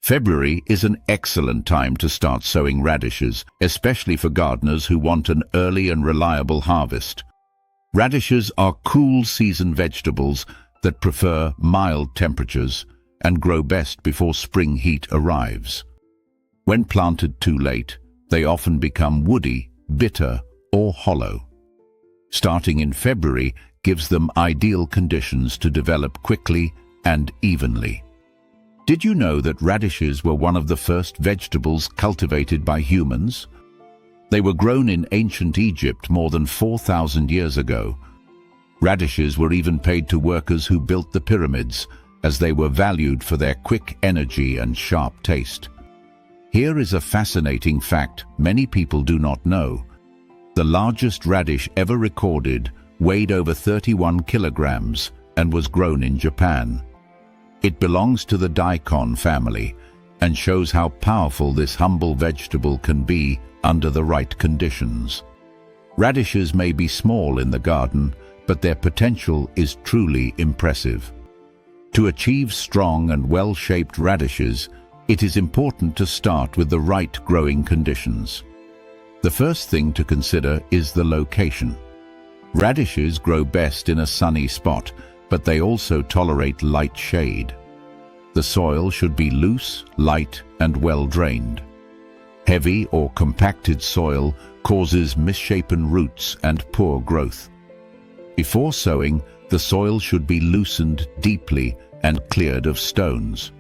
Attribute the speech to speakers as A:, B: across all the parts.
A: February is an excellent time to start sowing radishes, especially for gardeners who want an early and reliable harvest. Radishes are cool season vegetables that prefer mild temperatures and grow best before spring heat arrives. When planted too late, they often become woody, bitter, or hollow. Starting in February gives them ideal conditions to develop quickly and evenly. Did you know that radishes were one of the first vegetables cultivated by humans? They were grown in ancient Egypt more than 4,000 years ago. Radishes were even paid to workers who built the pyramids, as they were valued for their quick energy and sharp taste. Here is a fascinating fact many people do not know. The largest radish ever recorded weighed over 31 kilograms and was grown in Japan. It belongs to the daikon family and shows how powerful this humble vegetable can be under the right conditions. Radishes may be small in the garden, but their potential is truly impressive. To achieve strong and well-shaped radishes, it is important to start with the right growing conditions. The first thing to consider is the location. Radishes grow best in a sunny spot, but they also tolerate light shade. The soil should be loose, light, and well drained. Heavy or compacted soil causes misshapen roots and poor growth. Before sowing, the soil should be loosened deeply and cleared of stones.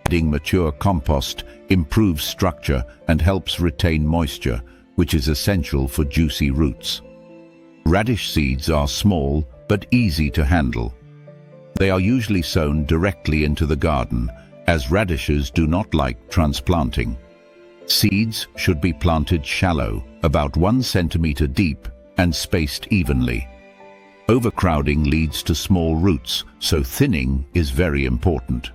A: Adding mature compost improves structure and helps retain moisture, which is essential for juicy roots. Radish seeds are small but easy to handle. They are usually sown directly into the garden, as radishes do not like transplanting. Seeds should be planted shallow, about 1 centimeter deep, and spaced evenly. Overcrowding leads to small roots, so thinning is very important.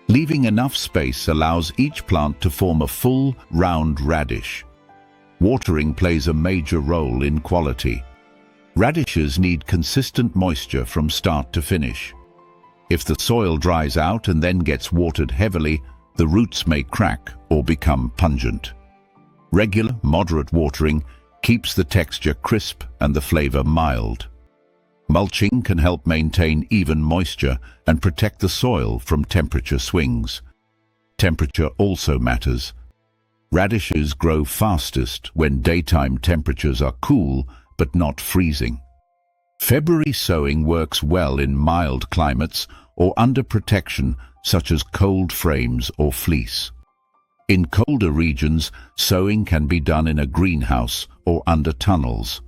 A: Leaving enough space allows each plant to form a full, round radish. Watering plays a major role in quality. Radishes need consistent moisture from start to finish. If the soil dries out and then gets watered heavily, the roots may crack or become pungent. Regular, moderate watering keeps the texture crisp and the flavor mild. Mulching can help maintain even moisture and protect the soil from temperature swings. Temperature also matters. Radishes grow fastest when daytime temperatures are cool but not freezing. February sowing works well in mild climates or under protection such as cold frames or fleece. In colder regions, sowing can be done in a greenhouse or under tunnels.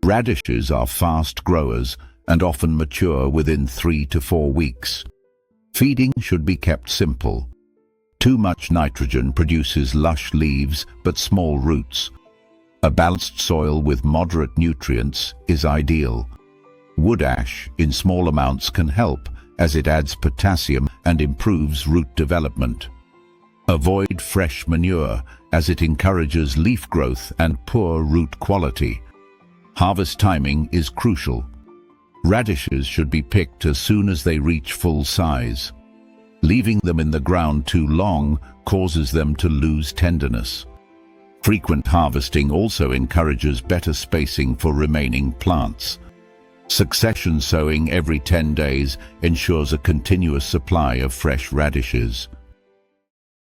A: Radishes are fast growers and often mature within 3 to 4 weeks. Feeding should be kept simple. Too much nitrogen produces lush leaves but small roots. A balanced soil with moderate nutrients is ideal. Wood ash in small amounts can help, as it adds potassium and improves root development. Avoid fresh manure, as it encourages leaf growth and poor root quality. Harvest timing is crucial. Radishes should be picked as soon as they reach full size. Leaving them in the ground too long causes them to lose tenderness. Frequent harvesting also encourages better spacing for remaining plants. Succession sowing every 10 days ensures a continuous supply of fresh radishes.